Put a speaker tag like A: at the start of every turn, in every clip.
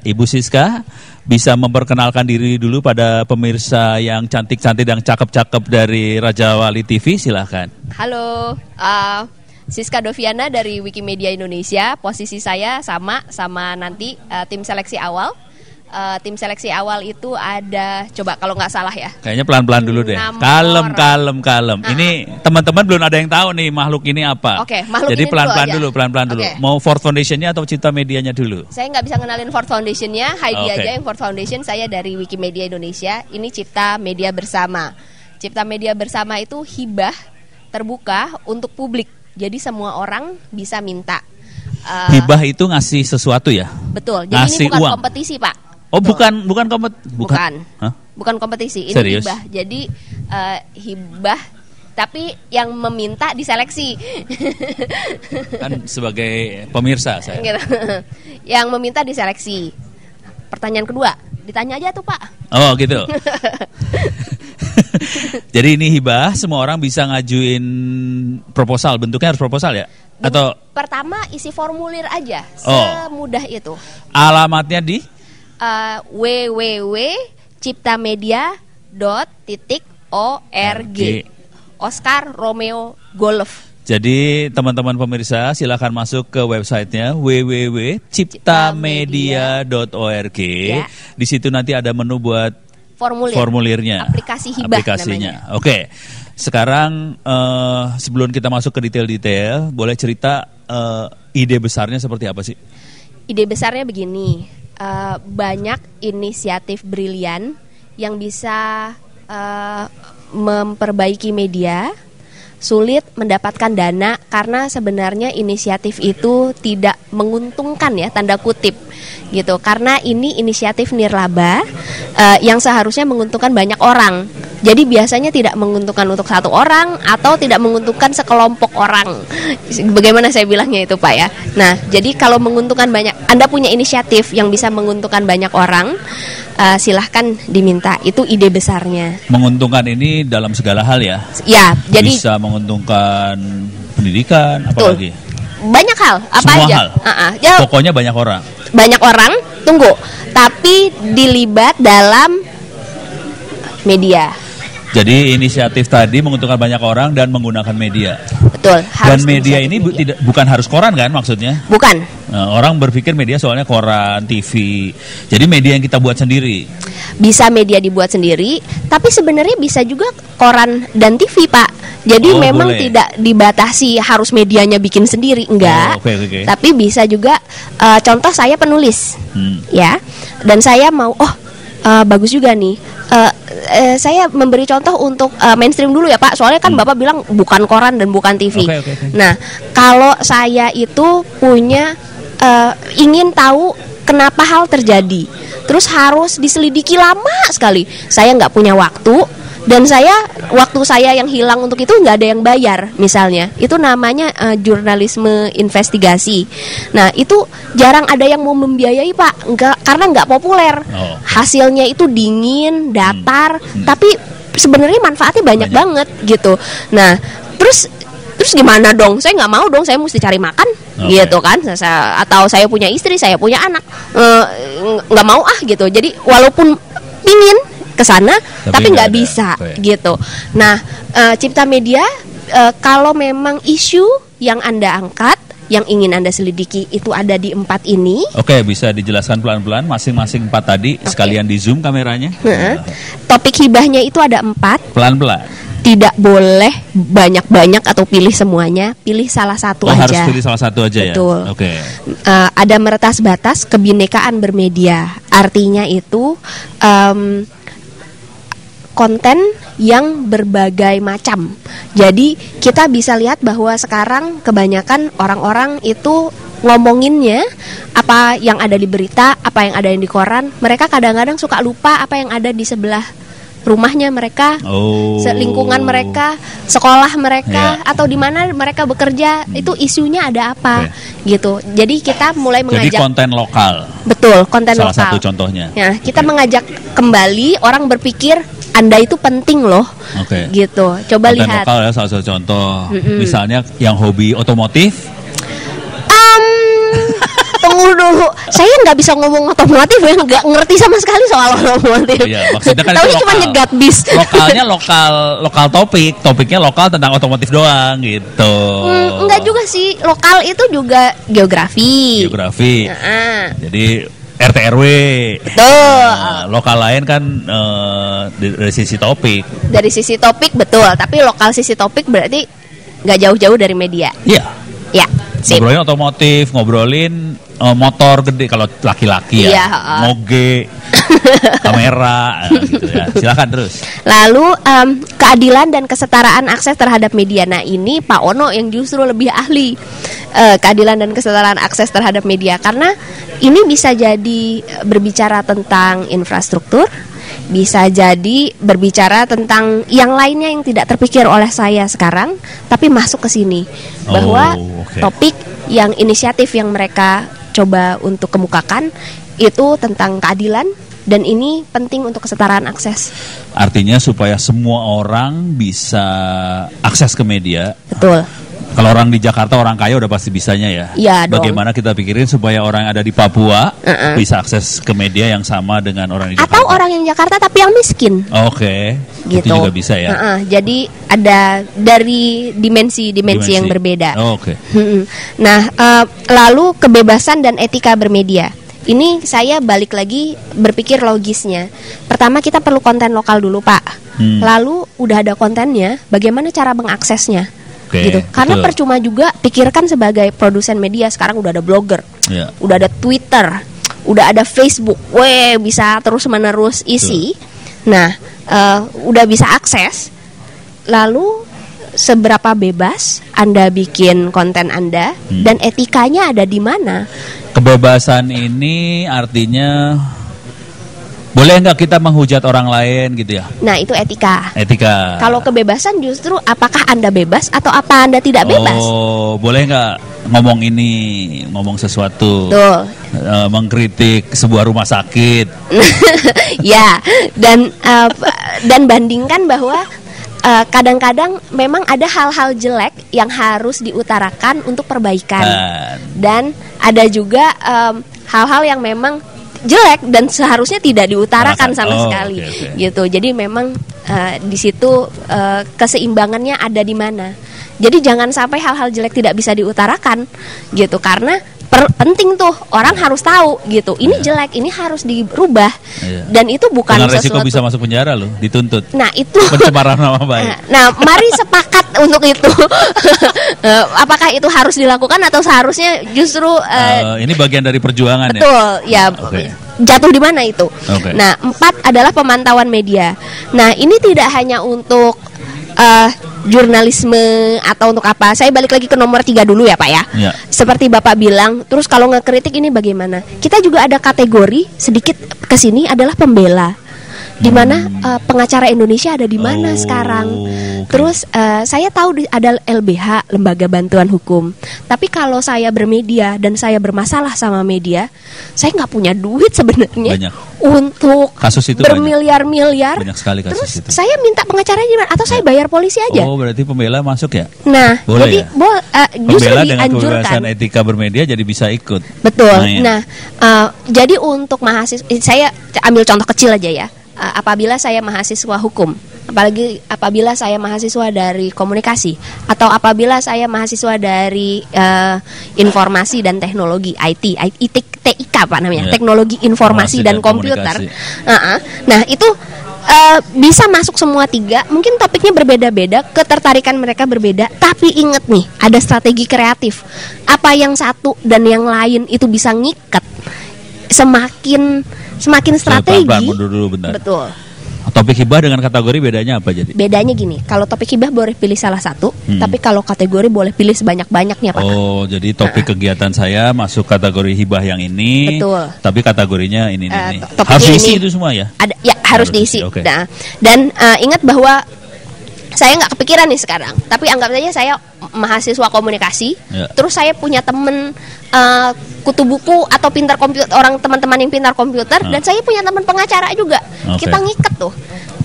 A: Ibu Siska bisa memperkenalkan diri dulu pada pemirsa yang cantik-cantik dan cakep-cakep dari Raja Wali TV, silahkan.
B: Halo, Siska Doviana dari Wikimedia Indonesia. Posisi saya sama nanti tim seleksi awal. Tim seleksi awal itu ada, coba kalau nggak salah ya.
A: Kayaknya pelan-pelan dulu deh. Kalem. Ini teman-teman belum ada yang tahu nih makhluk ini apa.
B: Oke, makhluk
A: jadi
B: ini
A: pelan-pelan dulu.
B: Okay.
A: Mau Ford Foundation-nya atau Cipta Medianya dulu?
B: Saya nggak bisa kenalin Ford Foundation-nya, Heidi aja yang Ford Foundation. Saya dari Wikimedia Indonesia. Ini Cipta Media Bersama. Cipta Media Bersama itu hibah terbuka untuk publik. Jadi semua orang bisa minta.
A: Hibah itu ngasih sesuatu ya?
B: Betul. Jadi
A: ngasih
B: ini bukan
A: uang.
B: kompetisi, Pak.
A: Oh, bukan kompetisi.
B: Bukan kompetisi. Ini
A: Serius?
B: hibah. Jadi hibah tapi yang meminta diseleksi.
A: Kan sebagai pemirsa saya.
B: Gitu. Yang meminta diseleksi. Pertanyaan kedua, ditanya aja tuh, Pak.
A: Oh, gitu. Jadi ini hibah, semua orang bisa ngajuin proposal. Bentuknya harus proposal ya? Atau
B: pertama isi formulir aja, semudah itu.
A: Alamatnya di
B: www.ciptamedia.org. Oscar Romeo Golf.
A: Jadi teman-teman pemirsa silakan masuk ke websitenya www.ciptamedia.org. Ya. Di situ nanti ada menu buat formulirnya, aplikasinya. Oke. Sekarang sebelum kita masuk ke detail-detail, boleh cerita ide besarnya seperti apa sih?
B: Ide besarnya begini. Banyak inisiatif brilian yang bisa memperbaiki media, sulit mendapatkan dana karena sebenarnya inisiatif itu tidak menguntungkan ya, tanda kutip gitu, karena ini inisiatif nirlaba yang seharusnya menguntungkan banyak orang. Jadi biasanya tidak menguntungkan untuk satu orang atau tidak menguntungkan sekelompok orang. Bagaimana saya bilangnya itu, Pak ya. Nah, jadi kalau menguntungkan banyak, Anda punya inisiatif yang bisa menguntungkan banyak orang, silahkan diminta. Itu ide besarnya.
A: Menguntungkan ini dalam segala hal ya?
B: Ya, jadi
A: bisa menguntungkan pendidikan, apalagi?
B: Banyak hal, apa
A: semua
B: aja?
A: Hal. Pokoknya banyak orang.
B: Banyak orang, tunggu. Tapi dilibat dalam media.
A: Jadi inisiatif tadi menguntungkan banyak orang dan menggunakan media.
B: Betul.
A: Dan media ini bukan harus koran kan maksudnya?
B: Bukan.
A: Nah, orang berpikir media soalnya koran, TV. Jadi media yang kita buat sendiri.
B: Bisa media dibuat sendiri, tapi sebenarnya bisa juga koran dan TV, Pak. Jadi memang boleh. Tidak dibatasi harus medianya bikin sendiri, enggak.
A: Okay.
B: Tapi bisa juga, contoh saya penulis, ya. Dan saya mau, bagus juga nih. Saya memberi contoh untuk mainstream dulu ya, Pak. Soalnya kan Bapak bilang bukan koran dan bukan TV.
A: Okay.
B: Nah, kalau saya itu punya ingin tahu kenapa hal terjadi, terus harus diselidiki lama sekali. Saya nggak punya waktu. Dan waktu saya yang hilang untuk itu nggak ada yang bayar, misalnya. Itu namanya jurnalisme investigasi. Nah, itu jarang ada yang mau membiayai, Pak. Karena nggak populer. Hasilnya itu dingin, datar, tapi sebenarnya manfaatnya banyak banget gitu. Nah, terus gimana dong? Saya nggak mau dong, saya mesti cari makan, gitu kan? Atau saya punya istri, saya punya anak, nggak mau gitu. Jadi walaupun pingin kesana tapi nggak bisa gitu. Nah, Cipta Media kalau memang isu yang Anda angkat, yang ingin Anda selidiki itu ada di 4 ini. Oke,
A: bisa dijelaskan pelan-pelan masing-masing 4 tadi. Sekalian di zoom kameranya.
B: Topik hibahnya itu ada 4.
A: Pelan-pelan.
B: Tidak boleh banyak-banyak atau pilih semuanya, pilih salah satu aja.
A: Harus pilih salah satu aja.
B: Betul.
A: Ya. Oke.
B: Ada meretas batas kebinekaan bermedia. Artinya itu konten yang berbagai macam. Jadi kita bisa lihat bahwa sekarang kebanyakan orang-orang itu ngomonginnya apa yang ada di berita, apa yang ada di koran. Mereka kadang-kadang suka lupa apa yang ada di sebelah rumahnya mereka, lingkungan mereka, sekolah mereka, atau di mana mereka bekerja, itu isunya ada apa, gitu. Jadi kita mulai mengajak.
A: Jadi konten lokal.
B: Betul, konten
A: lokal.
B: Salah
A: satu contohnya.
B: Ya, kita mengajak kembali orang berpikir Anda itu penting loh, gitu. Coba
A: konten
B: lihat.
A: Lokal ya salah satu contoh. Misalnya yang hobi otomotif.
B: tunggu dulu. Saya nggak bisa ngomong otomotif, ya nggak ngerti sama sekali soal otomotif.
A: Iya, maksudnya kan
B: tapi cuma nyegat bis.
A: Lokalnya lokal topiknya lokal tentang otomotif doang gitu.
B: Enggak juga sih, lokal itu juga geografi.
A: Jadi RT RW.
B: Betul.
A: Lokal lain kan dari sisi topik.
B: Dari sisi topik betul, tapi lokal sisi topik berarti nggak jauh-jauh dari media.
A: Iya.
B: Ya.
A: Ngobrolin otomotif, ngobrolin motor gede kalau laki-laki ya. Moge, kamera gitu ya. Silakan terus.
B: Lalu keadilan dan kesetaraan akses terhadap media. Nah, ini Pak Ono yang justru lebih ahli keadilan dan kesetaraan akses terhadap media, karena ini bisa jadi berbicara tentang infrastruktur, bisa jadi berbicara tentang yang lainnya yang tidak terpikir oleh saya sekarang, tapi masuk ke sini bahwa topik yang inisiatif yang mereka coba untuk kemukakan itu tentang keadilan, dan ini penting untuk kesetaraan akses.
A: Artinya supaya semua orang bisa akses ke media.
B: Betul.
A: Kalau orang di Jakarta, orang kaya udah pasti bisanya ya.
B: Iya dong.
A: Bagaimana kita pikirin supaya orang yang ada di Papua bisa akses ke media yang sama dengan orang di Jakarta.
B: Atau orang yang Jakarta tapi yang miskin.
A: Oke. Gitu. Itu juga bisa ya.
B: Jadi ada dari dimensi yang berbeda.
A: Oke.
B: Nah, lalu kebebasan dan etika bermedia. Ini saya balik lagi berpikir logisnya. Pertama kita perlu konten lokal dulu, Pak. Lalu udah ada kontennya, bagaimana cara mengaksesnya? Gitu. Karena percuma juga, pikirkan sebagai produsen media sekarang udah ada blogger, udah ada Twitter, udah ada Facebook, bisa terus menerus isi. Nah, udah bisa akses. Lalu seberapa bebas Anda bikin konten Anda dan etikanya ada di mana?
A: Kebebasan ini artinya boleh nggak kita menghujat orang lain gitu ya?
B: Nah, itu etika.
A: Etika.
B: Kalau kebebasan justru apakah Anda bebas atau apa Anda tidak bebas?
A: Oh, boleh nggak ngomong sesuatu?
B: Betul.
A: Mengkritik sebuah rumah sakit.
B: Ya, dan bandingkan bahwa kadang-kadang memang ada hal-hal jelek yang harus diutarakan untuk perbaikan. Dan ada juga hal-hal yang memang jelek dan seharusnya tidak diutarakan sama sekali. Gitu. Jadi memang di situ keseimbangannya ada di mana. Jadi jangan sampai hal-hal jelek tidak bisa diutarakan gitu, karena penting tuh orang harus tahu gitu. Ini jelek, ini harus dirubah. Dan itu bukan
A: dengan resiko sesuatu bisa masuk penjara loh, dituntut.
B: Nah, itu
A: pencemaran nama baik.
B: Nah, mari sepakat untuk itu. Apakah itu harus dilakukan atau seharusnya justru
A: ini bagian dari perjuangan?
B: Betul, ya. Jatuh di mana itu? Nah, 4 adalah pemantauan media. Nah, ini tidak hanya untuk jurnalisme atau untuk apa. Saya balik lagi ke nomor 3 dulu ya, Pak ya. Seperti Bapak bilang, terus kalau ngekritik ini bagaimana? Kita juga ada kategori sedikit kesini adalah pembela. Di mana pengacara Indonesia ada di mana sekarang. Terus saya tahu ada LBH, Lembaga Bantuan Hukum. Tapi kalau saya bermedia dan saya bermasalah sama media, saya nggak punya duit sebenarnya untuk
A: kasus itu
B: bermiliar-miliar.
A: Banyak sekali kasus
B: terus
A: itu.
B: Saya minta pengacaranya di mana? Atau saya bayar polisi aja?
A: Oh, berarti pembela masuk ya?
B: Nah,
A: boleh
B: jadi justru
A: pembela
B: dianjurkan.
A: dengan kebebasan etika bermedia jadi bisa ikut.
B: Betul. Nah, jadi untuk mahasiswa, saya ambil contoh kecil aja ya. Apabila saya mahasiswa hukum, apalagi apabila saya mahasiswa dari komunikasi, atau apabila saya mahasiswa dari informasi dan teknologi TIK Pak namanya, teknologi informasi dan komputer. Nah, itu bisa masuk semua 3. Mungkin topiknya berbeda-beda, ketertarikan mereka berbeda, tapi ingat nih, ada strategi kreatif. Apa yang satu dan yang lain itu bisa ngikat, semakin strategi. Betul.
A: Topik hibah dengan kategori bedanya apa jadi?
B: Bedanya gini, kalau topik hibah boleh pilih salah satu, tapi kalau kategori boleh pilih sebanyak-banyaknya, Pak.
A: Oh, jadi topik kegiatan saya masuk kategori hibah yang ini.
B: Betul.
A: Tapi kategorinya ini. Harus diisi itu semua ya?
B: Ada, ya harus diisi. Okay. Nah, dan ingat bahwa saya nggak kepikiran nih sekarang, tapi anggap saja saya mahasiswa komunikasi, terus saya punya temen kutu buku atau pintar komputer, teman-teman yang pintar komputer, dan saya punya teman pengacara juga. Kita ngiket tuh.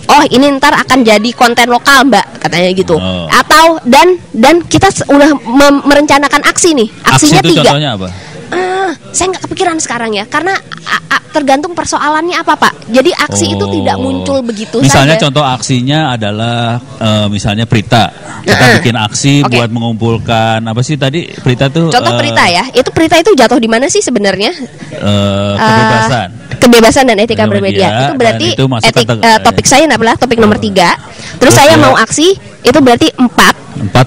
B: Oh, ini ntar akan jadi konten lokal, Mbak, katanya gitu. Atau dan kita udah merencanakan aksi nih. Aksinya
A: aksi itu
B: 3.
A: Contohnya apa?
B: Saya nggak kepikiran sekarang ya, karena tergantung persoalannya apa Pak. Jadi aksi itu tidak muncul begitu
A: misalnya
B: saja.
A: Contoh aksinya adalah misalnya Prita, kita bikin aksi buat mengumpulkan apa sih tadi Prita tuh?
B: Contoh Prita ya, itu Prita itu jatuh di mana sih sebenarnya? Kebebasan dan etika bermedia. Itu berarti itu topik saya adalah topik nomor 3. Terus saya mau aksi, itu berarti 4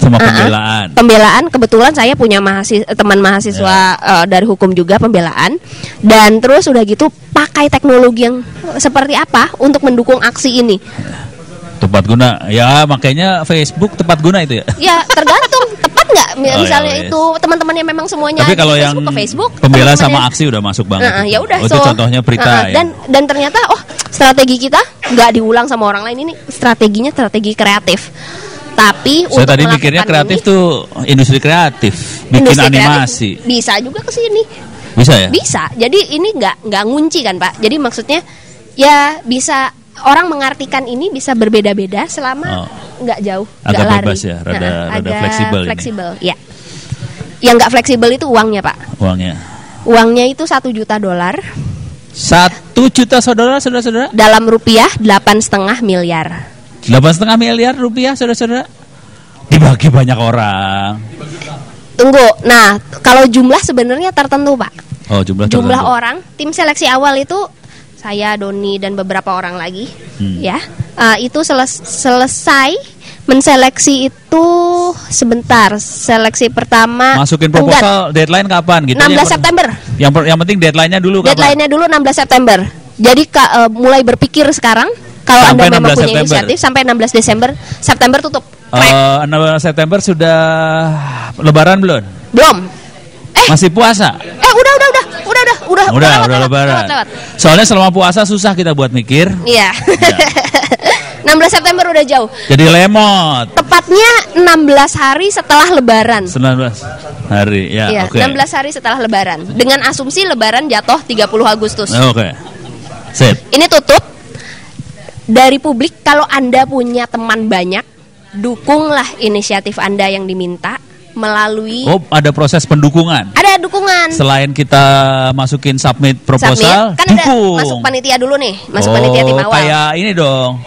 A: sama pembelaan.
B: Pembelaan, kebetulan saya punya teman mahasiswa dari hukum juga pembelaan. Dan terus udah gitu pakai teknologi yang seperti apa untuk mendukung aksi ini?
A: Tepat guna. Ya makanya Facebook tepat guna itu ya.
B: Ya tergantung tepat nggak misalnya itu teman-teman yang memang semuanya.
A: Tapi kalau yang
B: Facebook,
A: pembela sama aksi udah masuk banget.
B: Ya udah.
A: Itu contohnya Prita.
B: Dan ternyata strategi kita nggak diulang sama orang lain, ini strateginya strategi kreatif. Tapi
A: saya tadi mikirnya kreatif tuh industri kreatif, bikin animasi.
B: Kreatif, bisa juga ke sini.
A: Bisa ya?
B: Bisa. Jadi ini nggak ngunci kan Pak. Jadi maksudnya ya bisa orang mengartikan ini bisa berbeda-beda selama nggak jauh, nggak lari.
A: Bebas ya, rada
B: fleksibel. Ya. Yang nggak fleksibel itu uangnya Pak. Uangnya itu $1 juta.
A: $1 juta saudara-saudara?
B: Dalam rupiah 8,5 miliar.
A: 8,5 miliar rupiah, saudara-saudara, dibagi banyak orang.
B: Tunggu, nah kalau jumlah sebenarnya tertentu Pak.
A: Jumlah
B: orang, tim seleksi awal itu saya, Doni dan beberapa orang lagi, ya. Itu selesai menseleksi itu sebentar. Seleksi pertama.
A: Masukin proposal deadline kapan? Gitu.
B: 16 September.
A: Yang penting deadline-nya dulu.
B: Deadline-nya dulu 16 September. Jadi mulai berpikir sekarang. Kalau Anda memang punya inisiatif sampai 16 September tutup.
A: 16 September sudah Lebaran belum?
B: Belum.
A: Masih puasa?
B: Udah
A: Lebaran. Lewat. Soalnya selama puasa susah kita buat mikir.
B: Iya. 16 September udah jauh.
A: Jadi lemot.
B: Tepatnya 16 hari setelah Lebaran.
A: 19 hari, ya.
B: Iya, 16 hari setelah Lebaran. Dengan asumsi Lebaran jatuh 30 Agustus.
A: Oke. Sip.
B: Ini tutup. Dari publik, kalau Anda punya teman banyak, dukunglah inisiatif Anda yang diminta melalui.
A: Ada proses pendukungan.
B: Ada dukungan.
A: Selain kita masukin submit proposal,
B: kan
A: dukung.
B: Ada masuk panitia dulu nih, masuk panitia tim awal.
A: Kayak ini dong.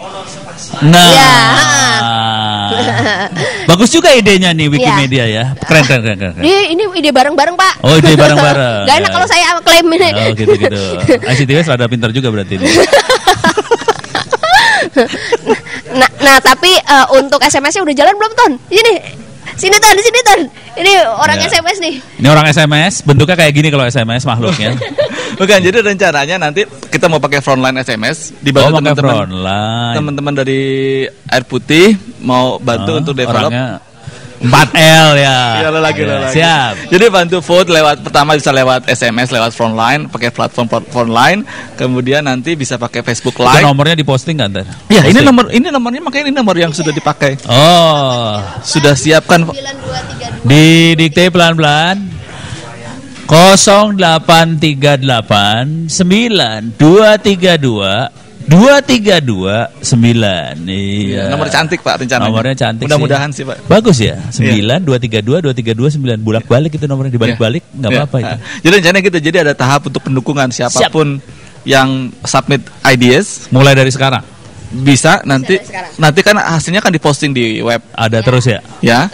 A: Nah,
B: ya.
A: Bagus juga idenya nih Wikimedia ya. Keren.
B: Ini ide bareng-bareng Pak.
A: Ide bareng-bareng.
B: Gak enak kalau saya klaim ini.
A: Gitu. ICTW rada pintar juga berarti ini.
B: Nah tapi untuk SMS-nya udah jalan belum Ton? Sini Ton. Ini orang SMS nih.
A: Ini orang SMS, bentuknya kayak gini kalau SMS makhluknya.
C: Bukan, jadi rencananya nanti kita mau pakai frontline SMS dibantu teman-teman dari Air Putih mau bantu untuk develop.
A: 4L ya.
C: Lagi.
A: Siap.
C: Jadi bantu vote pertama bisa lewat SMS, lewat frontline, pakai platform frontline, kemudian nanti bisa pakai Facebook Live.
A: Itu nomornya diposting kan Ter?
C: Ya, ini nomornya makanya ini nomor yang sudah dipakai. Sudah siapkan.
A: Didikte pelan-pelan. 0838 9232 2329. Iya.
C: Nomor cantik Pak rencananya.
A: Nomornya cantik.
C: Mudah-mudahan sih Pak.
A: Bagus ya. 9232 2329 bolak-balik itu nomornya dibalik-balik enggak apa-apa itu.
C: Jadi rencananya gitu. Jadi ada tahap untuk pendukungan siapapun yang submit ideas
A: mulai dari sekarang.
C: Bisa nanti kan hasilnya kan diposting di web.
A: Ada terus ya?
C: Ya.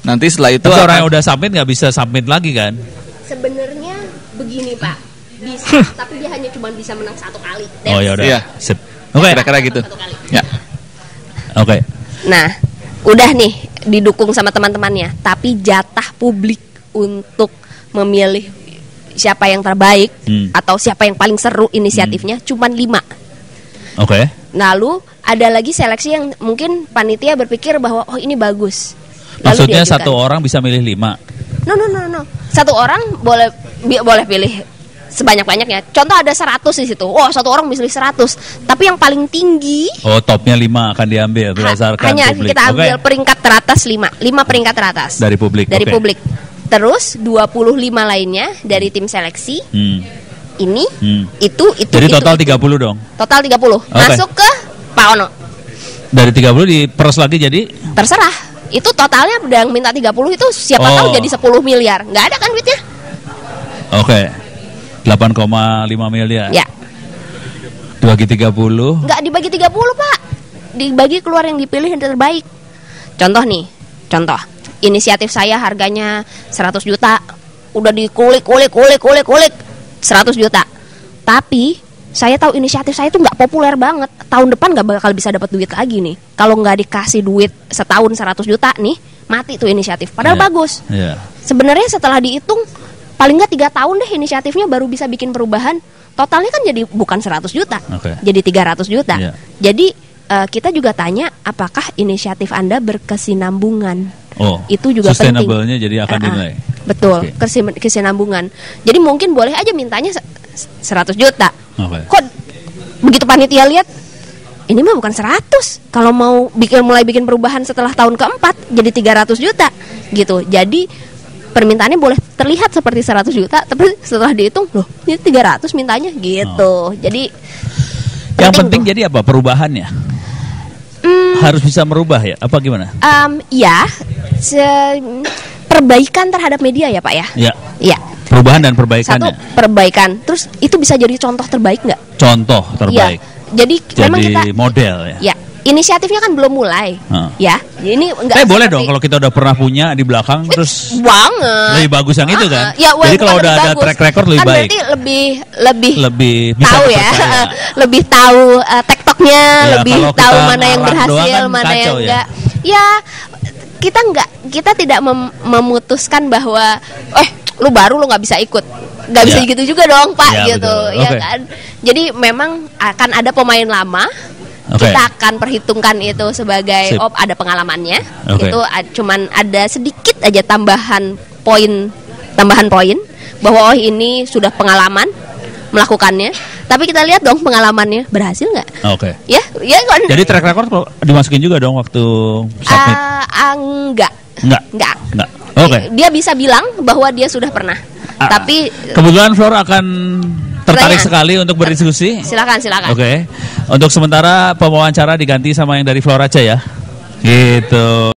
C: Nanti setelah itu
A: orang yang udah submit nggak bisa submit lagi kan?
B: Sebenarnya begini Pak, bisa, tapi dia hanya cuma bisa menang 1 kali.
A: Ya udah.
C: Iya.
A: Sip.
C: Oke. Kira-kira gitu. Ya.
A: Oke.
B: Nah, udah nih didukung sama teman-temannya, tapi jatah publik untuk memilih siapa yang terbaik atau siapa yang paling seru inisiatifnya cuma 5.
A: Oke.
B: Lalu ada lagi seleksi yang mungkin panitia berpikir bahwa ini bagus.
A: Maksudnya satu orang bisa milih 5?
B: No. Satu orang boleh pilih sebanyak-banyaknya. Contoh ada 100 di situ. Satu orang bisa pilih 100. Tapi yang paling tinggi.
A: Topnya 5 akan diambil berdasarkan
B: hanya
A: publik.
B: Kita ambil peringkat teratas 5 peringkat teratas.
A: Dari publik.
B: Publik. Terus 25 lainnya dari tim seleksi. Ini, itu.
A: Jadi total 30 dong.
B: Total 30. Masuk ke Pak Ono.
A: Dari 30 diperos lagi jadi?
B: Terserah. Itu totalnya yang minta 30 itu siapa tahu jadi 10 miliar. Nggak ada kan duitnya?
A: Oke. 8,5 miliar.
B: Ya.
A: Dibagi 30.
B: Enggak dibagi 30, Pak. Dibagi keluar yang dipilih yang terbaik. Contoh nih, contoh. Inisiatif saya harganya 100 juta. Udah dikulik 100 juta. Tapi saya tahu inisiatif saya itu nggak populer banget. Tahun depan nggak bakal bisa dapat duit lagi nih. Kalau nggak dikasih duit setahun 100 juta nih, mati tuh inisiatif. Padahal bagus. Sebenarnya setelah dihitung, paling nggak 3 tahun deh inisiatifnya baru bisa bikin perubahan. Totalnya kan jadi bukan 100 juta, jadi 300 juta. Jadi kita juga tanya, apakah inisiatif Anda berkesinambungan? Itu juga penting.
A: Sustainable-nya jadi akan dinilai.
B: Betul, kesinambungan. Jadi mungkin boleh aja mintanya 100 juta. Kok begitu panitia lihat, ini mah bukan 100. Kalau mau mulai bikin perubahan setelah tahun keempat, jadi 300 juta gitu. Jadi permintaannya boleh terlihat seperti 100 juta, tapi setelah dihitung, loh ini 300 mintanya gitu. Jadi
A: yang penting jadi apa perubahannya? Harus bisa merubah ya? Apa gimana?
B: Perbaikan terhadap media ya Pak ya?
A: Ya. Perubahan dan perbaikannya.
B: Satu, perbaikan. Terus itu bisa jadi contoh terbaik nggak?
A: Contoh terbaik.
B: Jadi memang kita
A: model ya.
B: Inisiatifnya kan belum mulai, ya. Ini enggak.
A: Tapi boleh dong kalau kita udah pernah punya di belakang terus.
B: Banget.
A: Lebih bagus yang itu kan.
B: Ya,
A: jadi kalau udah ada track record lebih
B: kan
A: baik.
B: Berarti lebih
A: bisa
B: tahu ya. Lebih tahu TikToknya, lebih tahu mana yang berhasil, kan mana yang enggak. Ya, kita tidak memutuskan bahwa lu baru lu nggak bisa ikut. Nggak bisa gitu juga dong Pak gitu. Ya kan. Jadi memang akan ada pemain lama. Kita akan perhitungkan itu sebagai ada pengalamannya. Itu cuman ada sedikit aja tambahan poin bahwa ini sudah pengalaman melakukannya. Tapi kita lihat dong pengalamannya berhasil nggak? Ya kan.
A: Jadi track record dimasukin juga dong waktu submit?
B: Enggak.
A: Dia
B: bisa bilang bahwa dia sudah pernah. Tapi
A: kebetulan Flora akan tertarik sekali untuk berdiskusi.
B: Silakan.
A: Untuk sementara pewawancara diganti sama yang dari Flora aja ya. Gitu.